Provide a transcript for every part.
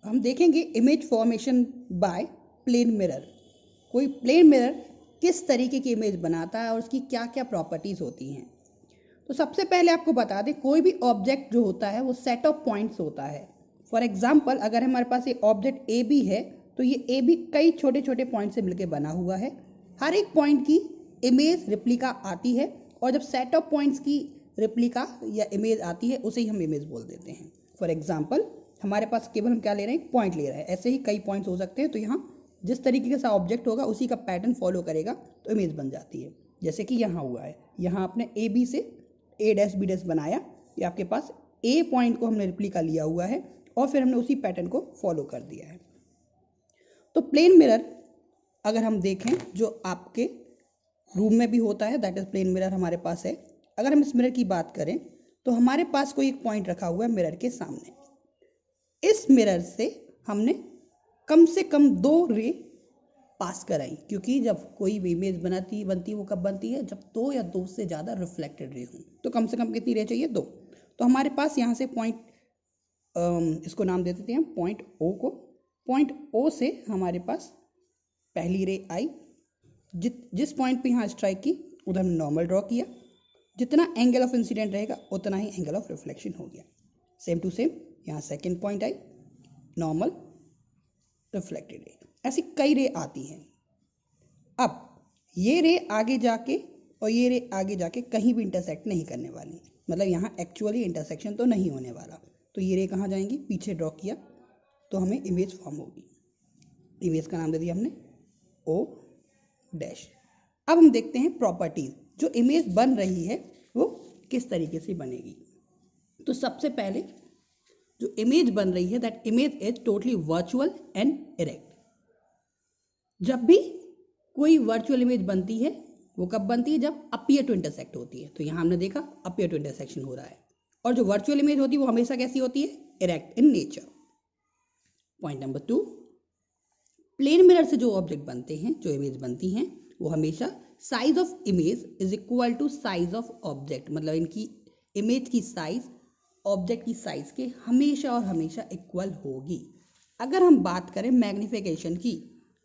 हम देखेंगे image formation by plane mirror. कोई प्लेन मिरर किस तरीके की इमेज बनाता है और उसकी क्या क्या प्रॉपर्टीज होती हैं। तो सबसे पहले आपको बता दें, कोई भी ऑब्जेक्ट जो होता है वो सेट ऑफ पॉइंट्स होता है। फॉर एग्जाम्पल, अगर हमारे पास ये ऑब्जेक्ट ए बी है तो ये ए बी कई छोटे छोटे पॉइंट से मिलकर बना हुआ है। हर एक पॉइंट की इमेज रिप्लिका आती है और जब सेट ऑफ पॉइंट्स की रिप्लिका या इमेज आती है उसे ही हम इमेज बोल देते हैं। फॉर एग्जाम्पल, हमारे पास केवल हम क्या ले रहे हैं, एक पॉइंट ले रहे हैं, ऐसे ही कई पॉइंट्स हो सकते हैं। तो यहाँ जिस तरीके का ऑब्जेक्ट होगा उसी का पैटर्न फॉलो करेगा तो इमेज बन जाती है। जैसे कि यहाँ हुआ है, यहाँ आपने ए बी से ए डैश बी डैश बनाया, ये आपके पास ए पॉइंट को हमने रिप्लिका लिया हुआ है और फिर हमने उसी पैटर्न को फॉलो कर दिया है। तो प्लेन मिरर अगर हम देखें जो आपके रूम में भी होता है, दैट इज प्लेन मिरर हमारे पास है। अगर हम इस मिरर की बात करें तो हमारे पास कोई एक पॉइंट रखा हुआ है मिरर के सामने। इस मिरर से हमने कम से कम 2 रे पास कराई, क्योंकि जब कोई भी इमेज बनती वो कब बनती है, जब 2 या 2 से ज़्यादा रिफ्लेक्टेड रे हों। तो कम से कम कितनी रे चाहिए, 2। तो हमारे पास यहाँ से पॉइंट, इसको नाम दे देते हैं पॉइंट ओ को। पॉइंट ओ से हमारे पास पहली रे आई, जिस पॉइंट पे यहाँ स्ट्राइक की उधर हमने नॉर्मल ड्रॉ किया। जितना एंगल ऑफ इंसिडेंट रहेगा उतना ही एंगल ऑफ रिफ्लेक्शन हो गया। सेम टू सेम यहाँ second point I, normal, reflected ray, ऐसी कई रे आती हैं। अब ये रे आगे जाके और ये रे आगे जाके कहीं भी इंटरसेक्ट नहीं करने वाली, मतलब यहाँ एक्चुअली इंटरसेक्शन तो नहीं होने वाला। तो ये रे कहाँ जाएंगी, पीछे ड्रॉ किया तो हमें इमेज फॉर्म होगी। इमेज का नाम दे दिया हमने ओ डैश। अब हम देखते हैं प्रॉपर्टीज, जो इमेज बन रही है वो किस तरीके से बनेगी। तो सबसे पहले जो इमेज बन रही है, that image is totally virtual and erect. जब भी कोई वर्चुअल इमेज बनती है वो कब बनती है, जब अपीयर टू इंटरसेक्ट होती है। तो यहाँ हमने देखा अपीयर टू इंटरसेक्शन हो रहा है। और जो वर्चुअल इमेज होती है वो हमेशा कैसी होती है, erect in nature. Point number 2, plane mirror से जो ऑब्जेक्ट बनते हैं, जो इमेज बनती हैं, वो हमेशा size of image is equal to size of object, मतलब इनकी इमेज की साइज ऑब्जेक्ट की साइज के हमेशा और हमेशा इक्वल होगी। अगर हम बात करें मैग्निफिकेशन की,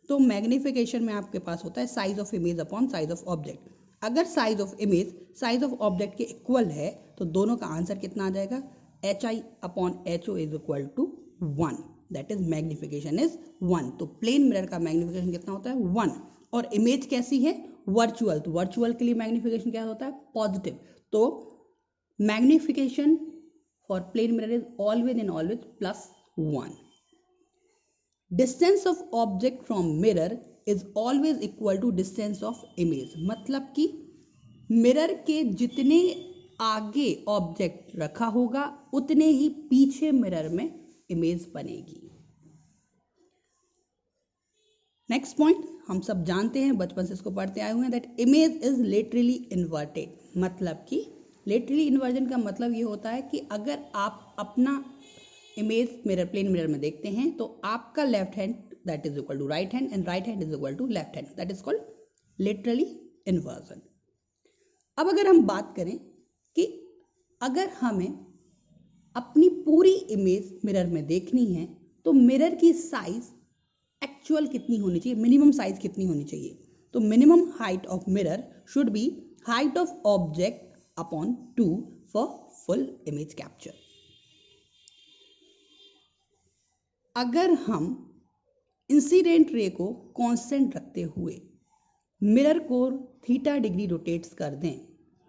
तो मैग्निफिकेशन में आपके पास होता है size of image upon size of object. अगर size of image size of object के इक्वल है तो दोनों का आंसर कितना आ जाएगा, HI upon HO is equal to 1, that is magnification is 1। तो प्लेन मिरर का मैग्निफिकेशन कितना होता है, 1। और इमेज कैसी है, वर्चुअल, तो वर्चुअल के लिए मैग्निफिकेशन क्या होता है, पॉजिटिव। तो magnification for plane mirror is always and always +1। Distance of object from mirror is always equal to distance of image, मतलब कि मिरर के जितने आगे ऑब्जेक्ट रखा होगा उतने ही पीछे मिरर में इमेज बनेगी। नेक्स्ट पॉइंट, हम सब जानते हैं, बचपन से इसको पढ़ते आए हुए हैं, that image is literally inverted. मतलब कि लिटरली इन्वर्जन का मतलब ये होता है कि अगर आप अपना इमेज मिरर, प्लेन मिरर में देखते हैं तो आपका left hand that is equal to right hand and right hand is equal to left hand, that is called literally inversion. अब अगर हम बात करें कि अगर हमें अपनी पूरी इमेज मिरर में देखनी है तो मिरर की साइज एक्चुअल कितनी होनी चाहिए, मिनिमम साइज कितनी होनी चाहिए, तो minimum height of mirror should be height of object upon 2 for full image capture. अगर हम इंसिडेंट रे को कांस्टेंट रखते हुए मिरर को थीटा डिग्री रोटेट्स कर दें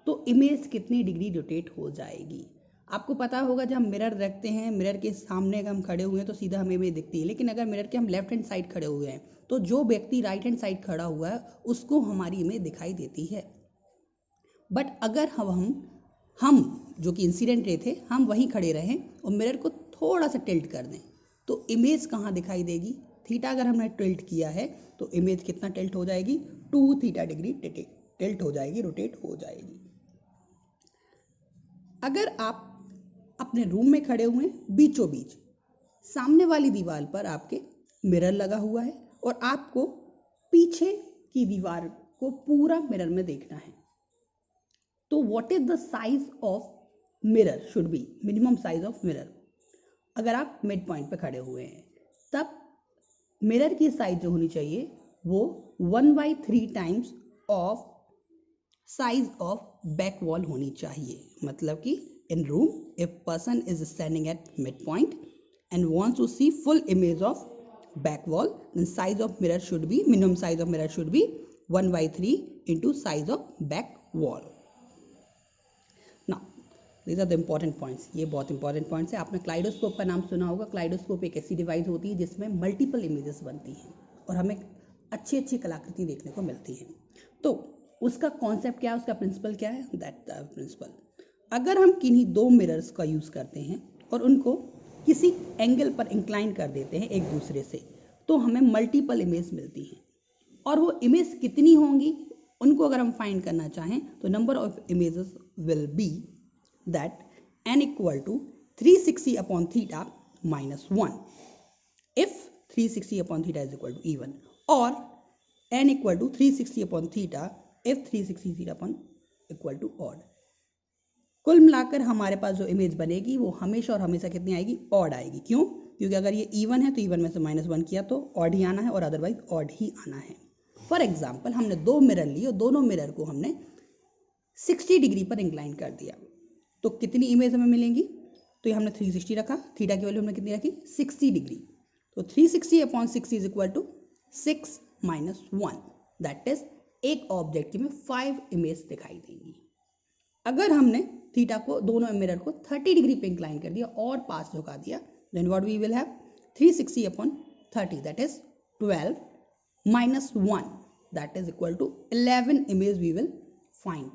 तो इमेज कितनी डिग्री रोटेट हो जाएगी। आपको पता होगा जब हम मिरर रखते हैं, मिरर के सामने अगर हम खड़े हुए हैं तो सीधा हमें इमेज दिखती है, लेकिन अगर मिरर के हम लेफ्ट हैंड साइड खड़े हुए हैं तो जो व्यक्ति राइट हैंड साइड खड़ा हुआ है उसको हमारी इमेज दिखाई देती है। बट अगर हम जो कि इंसिडेंट रे थे, हम वहीं खड़े रहें और मिरर को थोड़ा सा टिल्ट कर दें तो इमेज कहाँ दिखाई देगी, थीटा अगर हमने टिल्ट किया है तो इमेज कितना टिल्ट हो जाएगी, 2 थीटा डिग्री टिल्ट हो जाएगी, रोटेट हो जाएगी। अगर आप अपने रूम में खड़े हुए हैं, बीचों बीच सामने वाली दीवार पर आपके मिरर लगा हुआ है और आपको पीछे की दीवार को पूरा मिरर में देखना है, तो what is the size of mirror should be, minimum size of mirror. अगर आप मिड पॉइंट पे खड़े हुए हैं तब मिरर की साइज जो होनी चाहिए वो 1/3 times of size of back wall होनी चाहिए। मतलब कि in room if person is standing at mid point and wants to see full image of back wall, then size of mirror should be, minimum size of mirror should be 1/3 into size of back wall. Now these are the important points. ये बहुत important points है। आपने kaleidoscope का नाम सुना होगा। Kaleidoscope एक ऐसी डिवाइस होती है जिसमें मल्टीपल इमेजेस बनती हैं और हमें अच्छी अच्छी कलाकृति देखने को मिलती हैं। तो उसका कॉन्सेप्ट क्या है, उसका प्रिंसिपल क्या है? दैट प्रिंसिपल, अगर हम किन्हीं दो मिरर्स का यूज़ करते हैं और उनको किसी एंगल पर इंक्लाइन कर देते हैं एक दूसरे से, तो हमें मल्टीपल इमेज मिलती हैं। और वो इमेज कितनी होंगी, उनको अगर हम फाइंड करना चाहें तो number of images will be that n equal to 360/θ - 1 if 360/θ is equal to even, और n equal to 360/θ if 360 equal to odd। कुल मिलाकर हमारे पास जो इमेज बनेगी वो हमेशा और हमेशा कितनी आएगी? ऑड आएगी। क्यों? क्योंकि अगर ये इवन है तो इवन में से -1 किया तो ऑड ही आना है और अदरवाइज ऑड ही आना है। फॉर एग्जाम्पल, हमने दो मिरर लिए और दोनों मिरर को हमने 60 डिग्री पर इंक्लाइन कर दिया, तो कितनी इमेज हमें मिलेंगी? तो ये हमने 360 रखा, थीटा की वैल्यू हमने कितनी रखी? 60 डिग्री। तो 360/60 is equal to 6 - 1, that is एक ऑब्जेक्ट की में 5 इमेज दिखाई देंगी। अगर हमने थीटा को, दोनों मिरर को 30 डिग्री पे इंक्लाइन कर दिया और पास झुका दिया, then what we will have 360/30, that is 12 - 1, that is equal to 11 image we will find.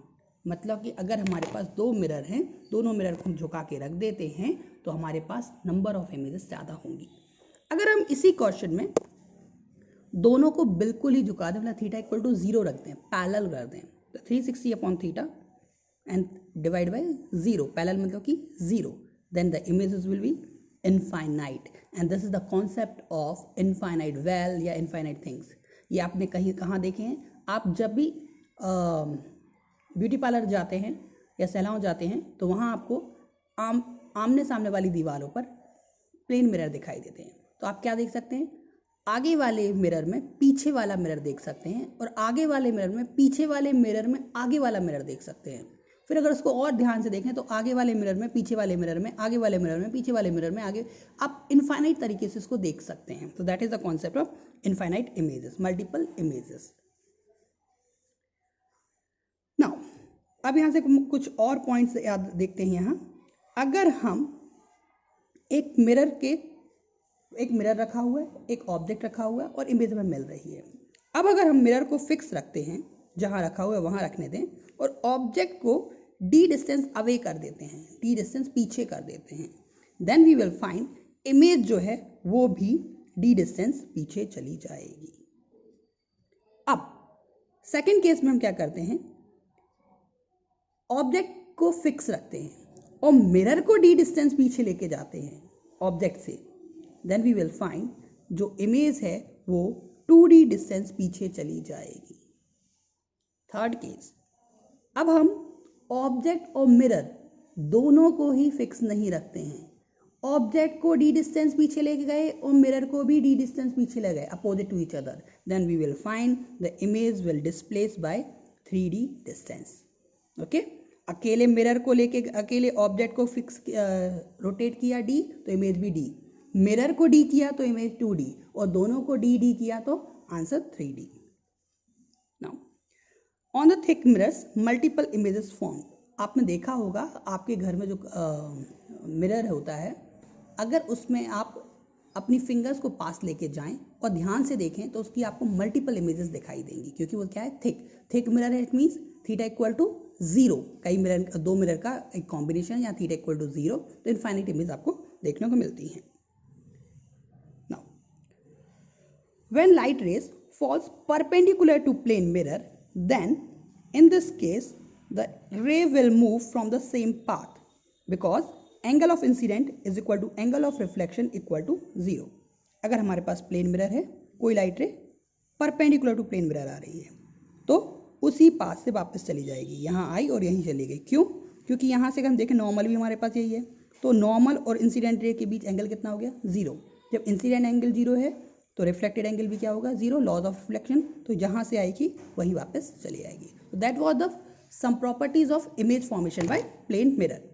मतलब कि अगर हमारे पास दो मिरर हैं, दोनों मिरर को हम झुका के रख देते हैं तो हमारे पास नंबर ऑफ इमेजेस ज़्यादा होंगी। अगर हम इसी क्वेश्चन में दोनों को बिल्कुल ही झुका दें, मतलब थीटा इक्वल टू 0 रख दें, पैरेलल कर दें, तो 360/θ and divide by 0, parallel मतलब कि 0, then the images will be infinite, and this is the concept of infinite well या infinite things। ये आपने कहाँ देखे हैं? आप जब भी ब्यूटी पार्लर जाते हैं या सैलून जाते हैं तो वहाँ आपको आमने सामने वाली दीवारों पर प्लेन मिरर दिखाई देते हैं। तो आप क्या देख सकते हैं? आगे वाले मिरर में पीछे वाला मिरर देख सकते हैं और आगे वाले मिरर में पीछे वाले मिरर में आगे वाला मिरर देख सकते हैं। फिर अगर उसको और ध्यान से देखें तो आगे वाले मिरर में पीछे वाले मिरर में आगे वाले मिरर में पीछे वाले मिरर में आगे, आप इनफाइनाइट तरीके से इसको देख सकते हैं। तो that is the concept of infinite images, multiple images. Now अब यहाँ से कुछ और पॉइंट्स याद देखते हैं। यहाँ अगर हम एक मिरर रखा हुआ है, एक ऑब्जेक्ट रखा हुआ है और इमेज हमें मिल रही है। अब अगर हम मिरर को फिक्स रखते हैं, जहाँ रखा हुआ है वहाँ रखने दें, और ऑब्जेक्ट को डी डिस्टेंस अवे कर देते हैं, डी डिस्टेंस पीछे कर देते हैं, then we will find image जो है वो भी डी डिस्टेंस पीछे चली जाएगी। अब सेकंड केस में हम क्या करते हैं? ऑब्जेक्ट को फिक्स रखते हैं और मिरर को डी डिस्टेंस पीछे लेके जाते हैं ऑब्जेक्ट से, देन वी विल फाइंड जो इमेज है वो 2D डिस्टेंस पीछे चली जाएगी। थर्ड केस, अब हम ऑब्जेक्ट और मिरर दोनों को ही फिक्स नहीं रखते हैं। ऑब्जेक्ट को डी डिस्टेंस पीछे लेके गए और मिरर को भी डी डिस्टेंस पीछे ले गए, opposite to each other, then we will find the image will displace by 3D distance. Okay, अकेले मिरर को लेके, अकेले ऑब्जेक्ट को फिक्स रोटेट किया डी तो इमेज भी डी, मिरर को डी किया तो इमेज 2D, और दोनों को डी किया तो answer 3D। Now on the thick mirrors multiple images form. आपने देखा होगा आपके घर में जो मिरर होता है, अगर उसमें आप अपनी फिंगर्स को पास लेके जाएं और ध्यान से देखें तो उसकी आपको मल्टीपल इमेजेस दिखाई देंगी, क्योंकि वो क्या है? थिक मिरर है। It means theta equal to 0, कई मिरर, दो मिरर का एक कॉम्बिनेशन, या थीटा इक्वल टू 0, तो इनफाइनाइट इमेज आपको देखने को मिलती हैं। Now when light rays falls perpendicular to plane mirror, then in this case the ray will move from the same path because angle of incident is equal to angle of reflection equal to 0। अगर हमारे पास plane mirror है, कोई light ray perpendicular to plane mirror आ रही है तो उसी path से वापस चली जाएगी, यहाँ आई और यहीं चली गई। क्यों? क्योंकि यहाँ से हम देखें नॉर्मल भी हमारे पास यही है, तो नॉर्मल और इंसिडेंट रे के बीच एंगल कितना हो गया? 0। जब इंसिडेंट एंगल 0 है तो रिफ्लेक्टेड एंगल भी क्या होगा 0, लॉज ऑफ रिफ्लेक्शन, तो जहाँ से आएगी वहीं वापस चली आएगी. That was the some properties of image formation by plane mirror.